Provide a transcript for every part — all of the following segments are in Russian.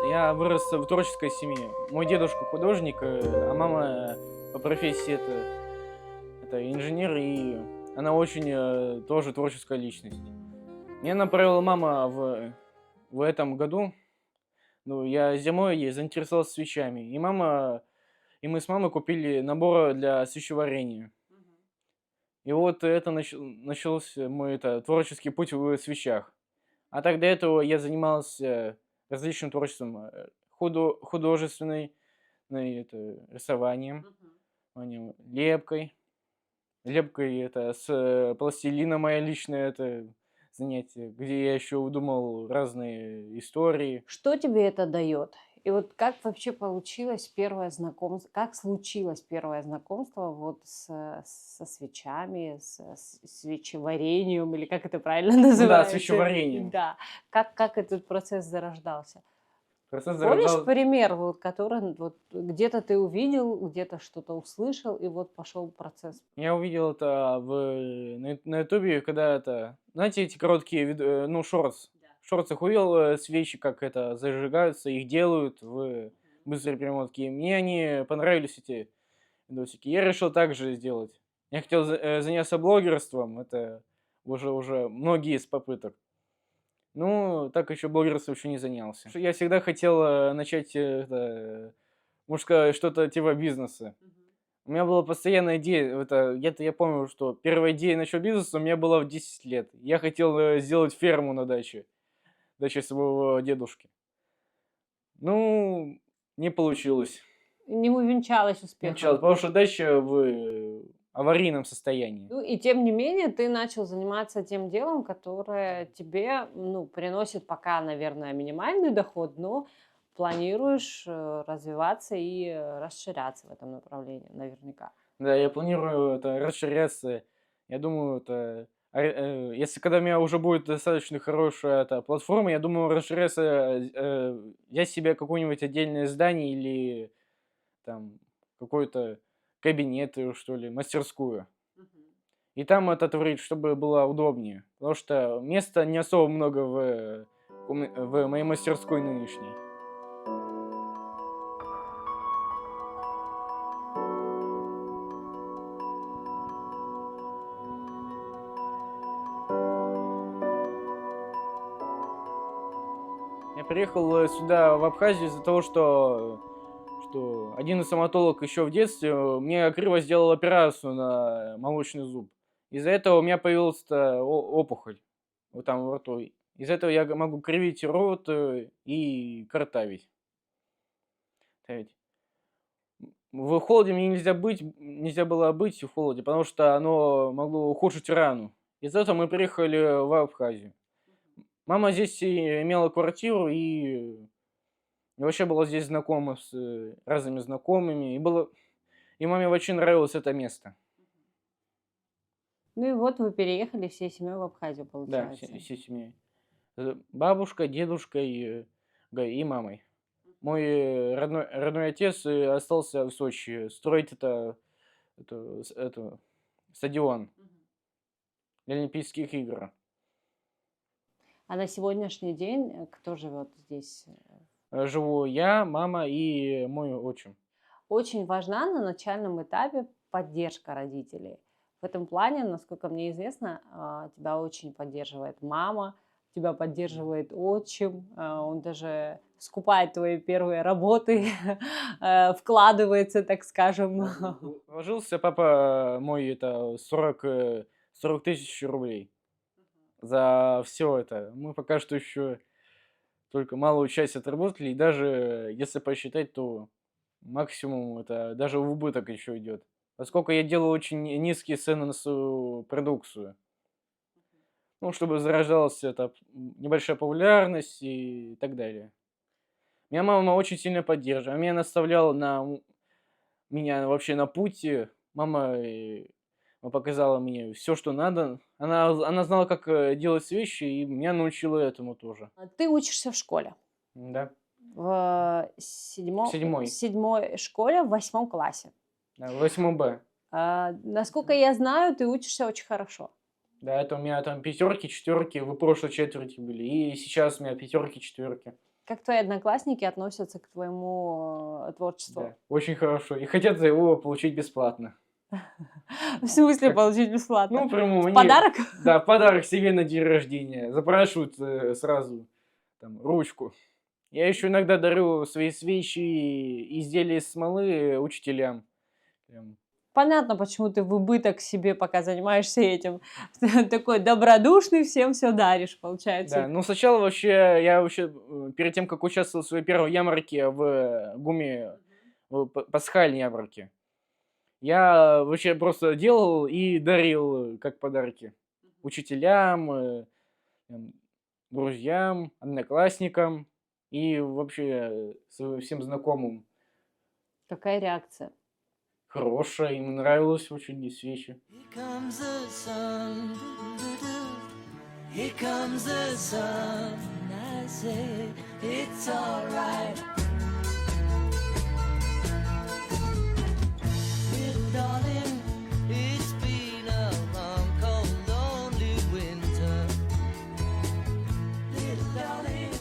Я вырос в творческой семье. Мой дедушка художник, а мама по профессии это инженер, и она очень тоже творческая личность. Меня направила мама в этом году. Ну, я зимой заинтересовался свечами, и мы с мамой купили набор для свечеварения. И вот это начался мой творческий путь в свечах. А так до этого я занимался различным творчеством, художественной, рисованием, лепкой. Лепкой это с пластилина мое личное это занятие, где я еще выдумал разные истории. Что тебе это дает? И вот как вообще получилось первое знакомство, как случилось первое знакомство вот со свечами, с свечеварением, или как это правильно Ну да, называется? свечеварением. Да, как этот процесс зарождался? Процесс Помнишь зарождал. пример, вот, который вот где-то ты увидел, где-то что-то услышал, и вот пошел процесс? Я увидел это на ютубе, когда знаете, эти короткие, ну, шортс. В шортсах увидел свечи, как это зажигаются, их делают в быстрой перемотке. И мне они понравились, эти видосики. Я решил также сделать. Я хотел заняться блогерством, это уже многие из попыток. Ну, так еще блогерством еще не занялся. Я всегда хотел начать, можно сказать, что-то типа бизнеса. У меня была постоянная идея, где-то я помню, что первая идея насчет бизнеса у меня была в 10 лет. Я хотел сделать ферму на даче своего дедушки. Ну, не получилось. Не увенчалось Не успехом. получалось, потому что дача в аварийном состоянии. Ну и тем не менее ты начал заниматься тем делом, которое тебе, ну, приносит пока, наверное, минимальный доход, но планируешь развиваться и расширяться в этом направлении наверняка. Да, я планирую расширяться. Я думаю, если когда у меня уже будет достаточно хорошая платформа, я думаю расширяться, взять себе какое-нибудь отдельное здание или там какой-то кабинет, что ли, мастерскую. И там это творить, чтобы было удобнее. Потому что места не особо много в моей мастерской нынешней. Я приехал сюда, в Абхазию, из-за того, что один из стоматолог еще в детстве мне криво сделал операцию на молочный зуб. Из-за этого у меня появилась опухоль вот там во рту. Из-за этого я могу кривить рот и картавить. Ставить. В холоде мне нельзя было быть в холоде, потому что оно могло ухудшить рану. Из-за этого мы приехали в Абхазию. Мама здесь и имела квартиру и вообще была здесь знакома с разными знакомыми. И маме очень нравилось это место. Ну и вот вы переехали всей семьей в Абхазию, Да, получается. всей семьей. Бабушка, дедушка и мамой. Мой родной отец остался в Сочи строить это стадион для Олимпийских игр. А на сегодняшний день кто живет здесь? Живу я, мама и мой отчим. Очень важна на начальном этапе поддержка родителей. В этом плане, насколько мне известно, тебя очень поддерживает мама, тебя поддерживает отчим, он даже скупает твои первые работы, вкладывается, так скажем. Вложился папа мой 40 тысяч рублей за все это. Мы пока что еще только малую часть отработали, и даже если посчитать, то максимум это даже в убыток еще идет. Поскольку я делаю очень низкие цены на свою продукцию. Ну, чтобы зарождалась небольшая популярность и так далее. Меня мама очень сильно поддерживает. Она меня наставляла меня вообще на пути. Мама показала мне все, что надо. Она знала, как делать вещи, и меня научила этому тоже. Ты учишься в школе. Да. В Седьмой. седьмой школе, в 8 классе. Да, 8 Б. Насколько я знаю, ты учишься очень хорошо. Да, это у меня там пятерки, четверки в прошлой четверти были. И сейчас у меня пятерки, четверки. Как твои одноклассники относятся к твоему творчеству? Да, очень хорошо. И хотят за его получить бесплатно. В смысле Как? получить бесплатно? Ну, прямо В они, подарок? да, подарок себе на день рождения. Запрашивают сразу там ручку. Я еще иногда дарю свои свечи и изделия из смолы учителям. Прям. Понятно, почему ты в убыток себе, пока занимаешься этим. Такой добродушный, всем все даришь, получается. Да, ну сначала я перед тем, как участвовал в своей первой ярмарке в ГУМе, в пасхальной ярмарке, я вообще просто делал и дарил как подарки учителям, там, друзьям, одноклассникам и вообще всем знакомым. Какая реакция? Хорошая, им нравилось очень и свечи. Here comes the sun, doo-doo-doo. Here comes the sun. I say it's alright. Little darling, it's been a long, cold, lonely winter. Little darling,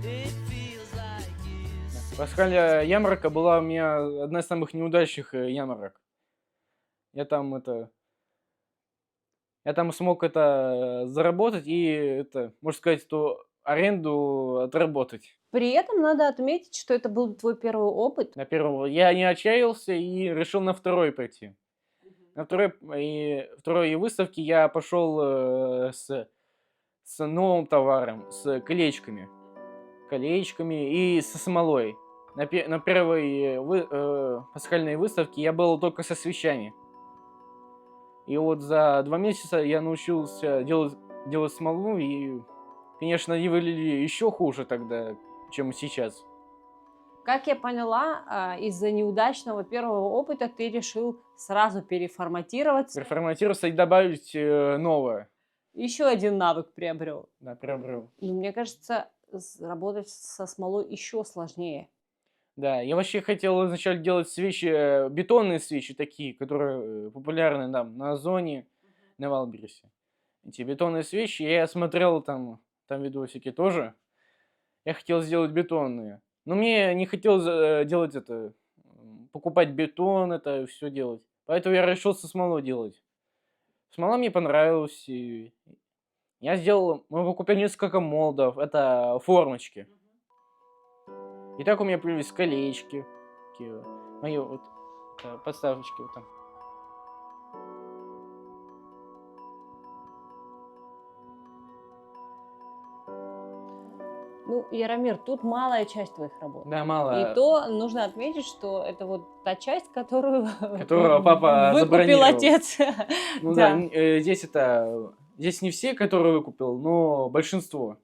it feels like years. Пасхальная ярмарка была у меня одна из самых неудачных ярмарок. Я там смог заработать и можно сказать, что аренду отработать. При этом надо отметить, что это был твой первый опыт. На первого я не отчаялся и решил на второй пойти. На второй выставке я пошел с новым товаром, с колечками и со смолой. На первой пасхальной выставке я был только со свечами. И вот за 2 месяца я научился делать смолу, и, конечно, они выглядели еще хуже тогда, чем сейчас. Как я поняла, из-за неудачного первого опыта ты решил сразу переформатироваться. Переформатироваться и добавить новое. Еще один навык приобрел. Да, приобрел. Но мне кажется, работать со смолой еще сложнее. Да, я вообще хотел изначально делать свечи, бетонные свечи такие, которые популярны там на Озоне, на Валбересе. Эти бетонные свечи, я смотрел там видосики тоже. Я хотел сделать бетонные. Но мне не хотелось покупать бетон, это все делать. Поэтому я решил со смолой делать. Смола мне понравилась. И мы покупали несколько молдов, это формочки. И так у меня появились колечки, такие, мои подставочки вот там. Ну, Яромир, тут малая часть твоих работ. Да, мало. И то нужно отметить, что это вот та часть, которую Которую папа выкупил забронировал. отец. Ну Да. да, здесь не все, которые выкупил, но большинство.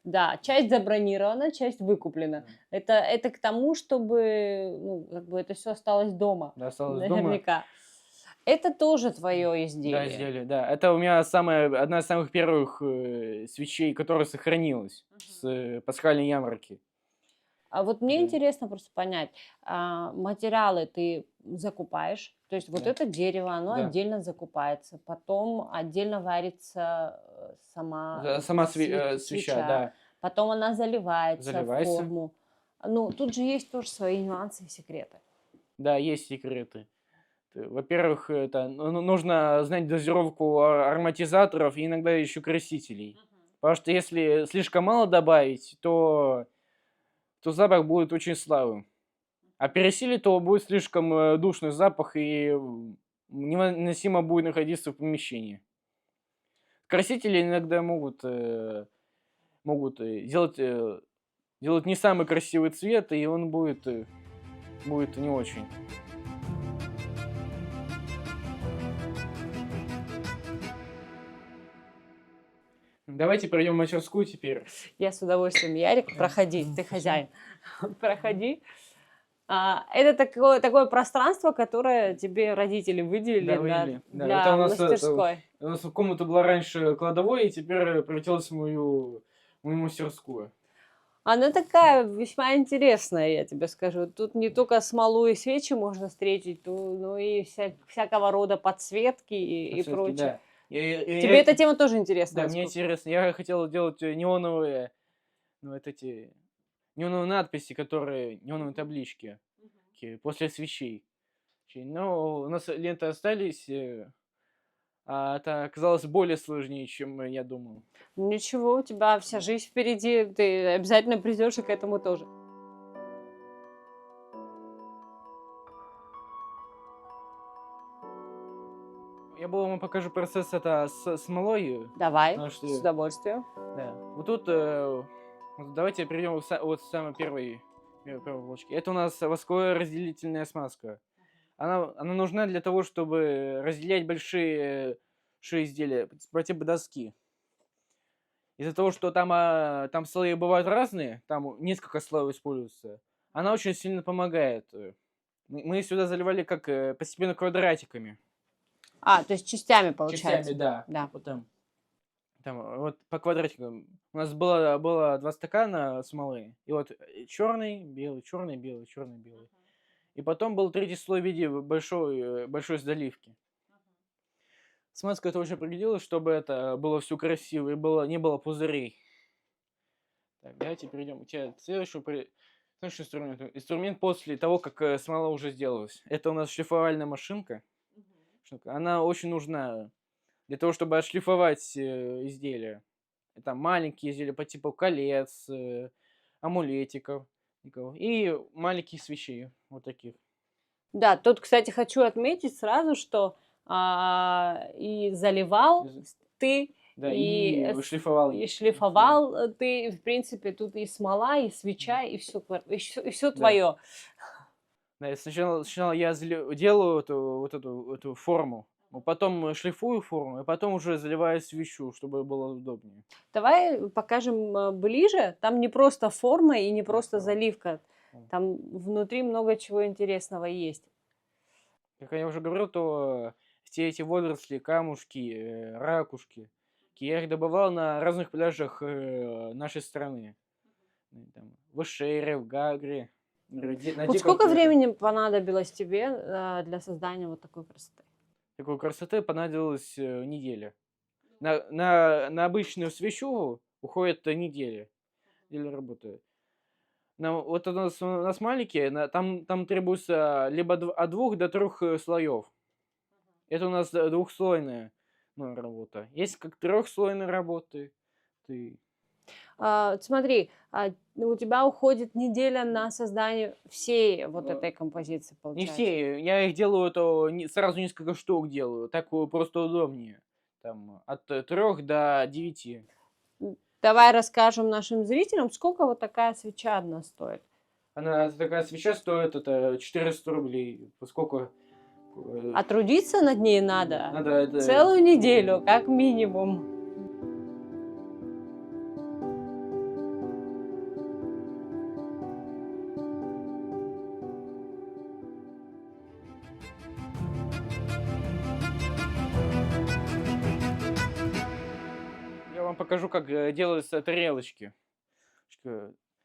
Да, часть забронирована, часть выкуплена. Это к тому, чтобы, ну, как бы это все осталось дома. Да, осталось дома. Наверняка. Это тоже твое Да, изделие. изделие, да. Это у меня одна из самых первых свечей, которая сохранилась с пасхальной ярмарки. А вот мне Да. интересно просто понять, материалы ты закупаешь, то есть вот Да. это дерево, оно Да. отдельно закупается, потом отдельно варится сама Сама свеча, да. потом она заливается в Заливается. форму. Ну, тут же есть тоже свои нюансы и секреты. Да, есть секреты. Во-первых, нужно знать дозировку ароматизаторов и иногда еще красителей. Потому что если слишком мало добавить, то запах будет очень слабым. А пересилить, то будет слишком душный запах и невыносимо будет находиться в помещении. Красители иногда могут делать не самый красивый цвет, и он будет не очень. Давайте пройдем в мастерскую теперь. Я с удовольствием, Ярик, проходи, ты хозяин, проходи. Это такое пространство, которое тебе родители выделили Да, выделили. Да, для это у нас, мастерской. У нас комната была раньше кладовой, и теперь превратилась в мою мастерскую. Она такая весьма интересная, я тебе скажу. Тут не только смолу и свечи можно встретить, но и всякого рода подсветки и Подсветки, прочее. да. Тебе эта тема тоже интересна? Да, мне насколько? интересно. Я хотел делать неоновые, ну, вот эти неоновые надписи, которые, неоновые таблички после свечей. Но у нас ленты остались, а это оказалось более сложнее, чем я думал. Ничего, у тебя вся жизнь впереди, ты обязательно придешь и к этому тоже. Я вам покажу процесс это с смолой, Давай, потому с что, удовольствием. да. Вот тут, вот давайте перейдем вот с самой первой полочки. Это у нас восковая разделительная смазка. Она нужна для того, чтобы разделять большие изделия по типу доски. Из-за того, что там слои бывают разные, там несколько слоев используется, она очень сильно помогает. Мы сюда заливали как постепенно квадратиками. А, то есть частями получается. Частями, да. Да. Вот там вот по квадратикам. У нас было 2 стакана смолы. И вот черный, белый, черный, белый, черный, белый. И потом был третий слой в виде большой заливки. Смазка это очень пригодилась, чтобы это было все красиво и не было пузырей. Так, давайте перейдем к следующий инструмент. Инструмент после того, как смола уже сделалась. Это у нас шлифовальная машинка. Она очень нужна для того, чтобы отшлифовать изделия. Это маленькие изделия по типу колец, амулетиков и маленьких свечей. Вот таких. Да, тут, кстати, хочу отметить сразу, что и заливал ты, Да, и и шлифовал. и шлифовал ты, в принципе, тут и смола, и свеча, и все Да. твое. Да, и сначала я делаю эту форму, потом шлифую форму, и потом уже заливаю свечу, чтобы было удобнее. Давай покажем ближе. Там не просто форма и не просто Давай. заливка. Там внутри много чего интересного есть. Как я уже говорил, то все эти водоросли, камушки, ракушки, я их добывал на разных пляжах нашей страны. Там, в Ишере, в Гагре. На Вот диком сколько пляже. времени понадобилось тебе для создания вот такой красоты? Такой красоты понадобилась неделя. На обычную свечу уходит неделя. Неделя работы. Вот у нас маленькие, там требуется либо от 2 до 3 слоев. Это у нас двухслойная работа. Есть как трехслойные работы. Смотри, у тебя уходит неделя на создание всей вот Да. этой композиции, Не получается. все, я их делаю, сразу несколько штук делаю, так просто удобнее. Там от 3 до 9. Давай расскажем нашим зрителям, сколько вот такая свеча одна стоит. Такая свеча стоит 400 рублей, поскольку А трудиться над ней надо надо целую неделю, как минимум. Я вам покажу, как делаются тарелочки.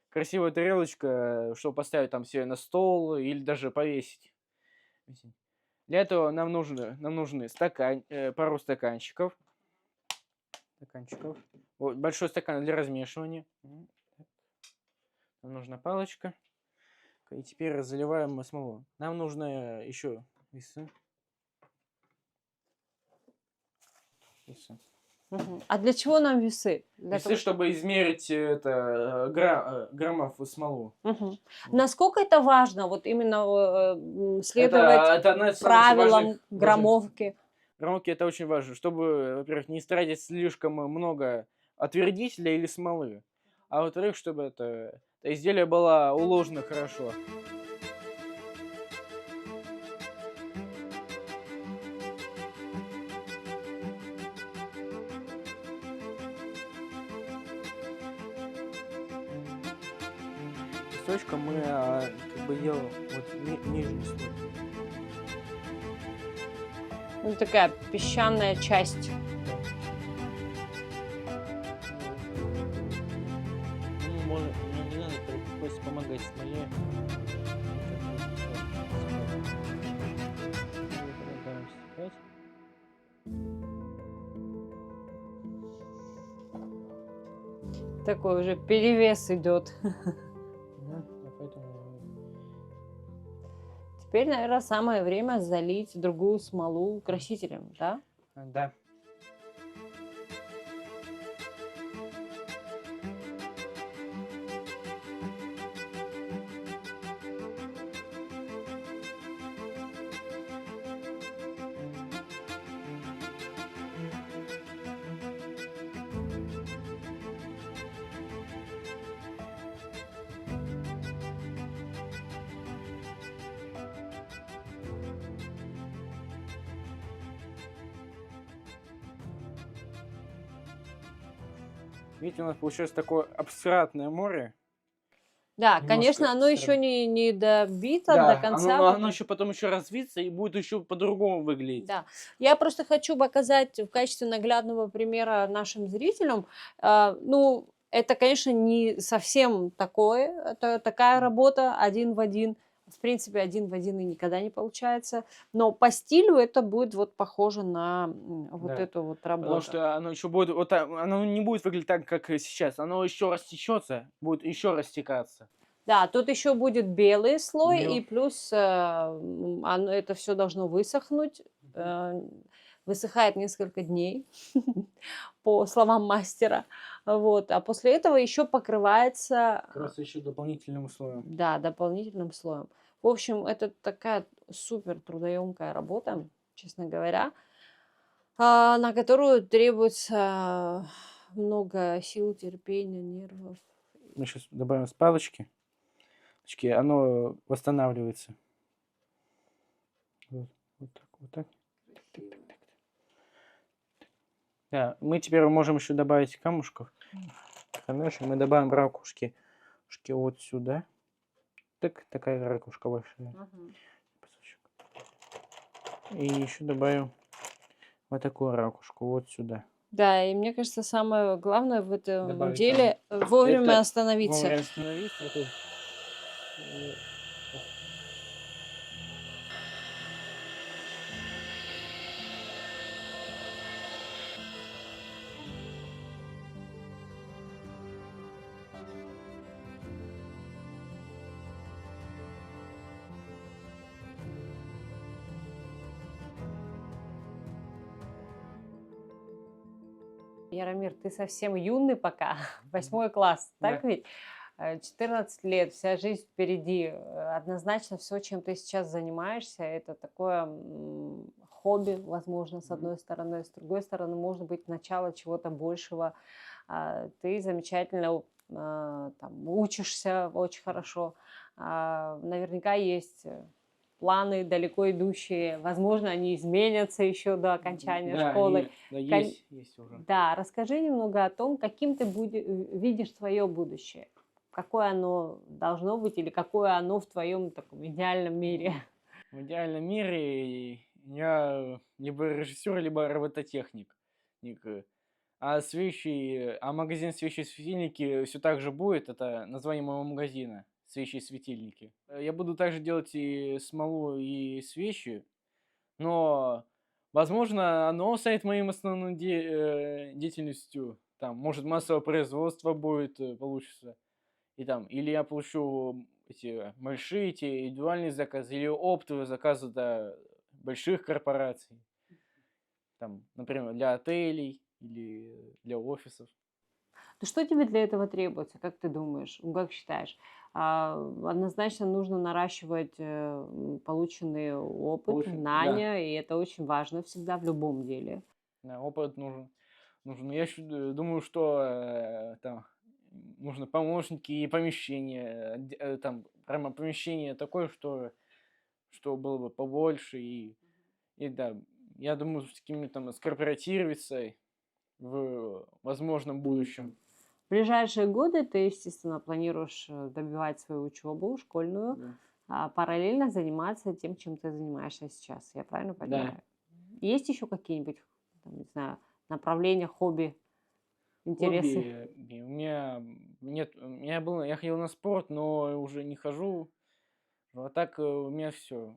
Красивая тарелочка, чтобы поставить там себе на стол или даже повесить. Для этого нам нужны пару стаканчиков. Вот, большой стакан для размешивания. Нам нужна палочка. И теперь заливаем смолу. Нам нужно еще весы. Мгм. А для чего нам весы? Для Весы, того, чтобы измерить граммов смолу. Мгм. Насколько это важно, вот именно следовать Это одна из самых правилам важных граммовки? граммовки это очень важно, чтобы, во-первых, не тратить слишком много отвердителя или смолы, а во-вторых, чтобы это изделие было уложено хорошо. Песочком мы как бы делаем вот нижний слой. Ну, такая песчаная часть. Не надо просто помогать смоле. Такой уже перевес идет. Теперь, наверное, самое время залить другую смолу красителем, да? Да. Видите, у нас получилось такое абстрактное море. Да, Немножко конечно, оно еще странно. не добито до Да, конца. оно потому- еще потом еще развиться и будет еще по-другому выглядеть. Да, я просто хочу показать в качестве наглядного примера нашим зрителям. Ну, это, конечно, не совсем такое, это такая работа один в один. В принципе, один в один и никогда не получается. Но по стилю это будет вот похоже на вот Да. эту вот Потому работу. что оно еще будет вот так, оно не будет выглядеть так, как и сейчас. Оно еще растечется, будет еще растекаться. Да, тут еще будет белый слой, и Бел- плюс это все должно высохнуть. Э, Высыхает несколько дней, по словам мастера. Вот. А после этого еще покрывается, Как раз еще дополнительным слоем. да, дополнительным слоем. В общем, это такая супер трудоемкая работа, честно говоря, на которую требуется много сил, терпения, нервов. Мы сейчас добавим с палочки. Оно восстанавливается. Вот, вот так, вот так. Так, так, так, так. Да, мы теперь можем еще добавить камушков. Хорошо, мы добавим ракушки вот сюда. Так, такая ракушка большая. Кусочек. И еще добавим вот такую ракушку вот сюда. Да, и мне кажется, самое главное в этом Добавить деле вовремя Это остановиться. Вовремя остановиться. Яромир, ты совсем юный пока, 8 класс, так Да. ведь? 14 лет, вся жизнь впереди. Однозначно все, чем ты сейчас занимаешься, это такое хобби, возможно, с одной стороны. С другой стороны, может быть, начало чего-то большего. Ты замечательно там, учишься очень хорошо. Наверняка есть планы далеко идущие. Возможно, они изменятся еще до окончания Да, школы. да, Кон- есть уже. Да, расскажи немного о том, каким ты видишь свое будущее. Какое оно должно быть или какое оно в твоем таком идеальном мире? В идеальном мире я либо режиссер, либо робототехник. А магазин свечи и светильники все так же будет. Это название моего магазина. Свечи и светильники. Я буду также делать и смолу, и свечи. Но, возможно, оно станет моим основной деятельностью. Там, может, массовое производство будет, получится. И там, или я получу эти большие, эти индивидуальные заказы, или оптовые заказы до больших корпораций. Там, например, для отелей или для офисов. Ну, что тебе для этого требуется, как ты думаешь, как считаешь? Однозначно нужно наращивать полученный опыт, Да, знания, и это очень важно всегда в любом деле. да, опыт нужен. Я думаю, что там нужно помощники и помещение. Там прямо помещение такое, что было бы побольше. И да, я думаю, с какими-то там скорпоратироваться в возможном будущем. В ближайшие годы ты, естественно, планируешь добивать свою учебу школьную, Да. параллельно заниматься тем, чем ты занимаешься сейчас. Я правильно понимаю? Есть еще какие-нибудь, там, не знаю, направления, хобби, интересы? Хобби. У меня нет. Я ходил на спорт, но уже не хожу. А так у меня все.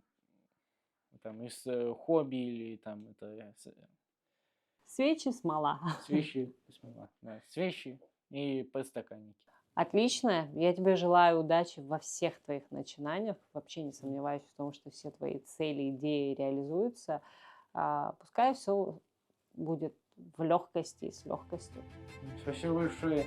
Там из хобби или там Свечи, смола. свечи, да, свечи и подстаканники. Отлично. Я тебе желаю удачи во всех твоих начинаниях. Вообще не сомневаюсь в том, что все твои цели, идеи реализуются. Пускай все будет в легкости и с легкостью. Спасибо большое.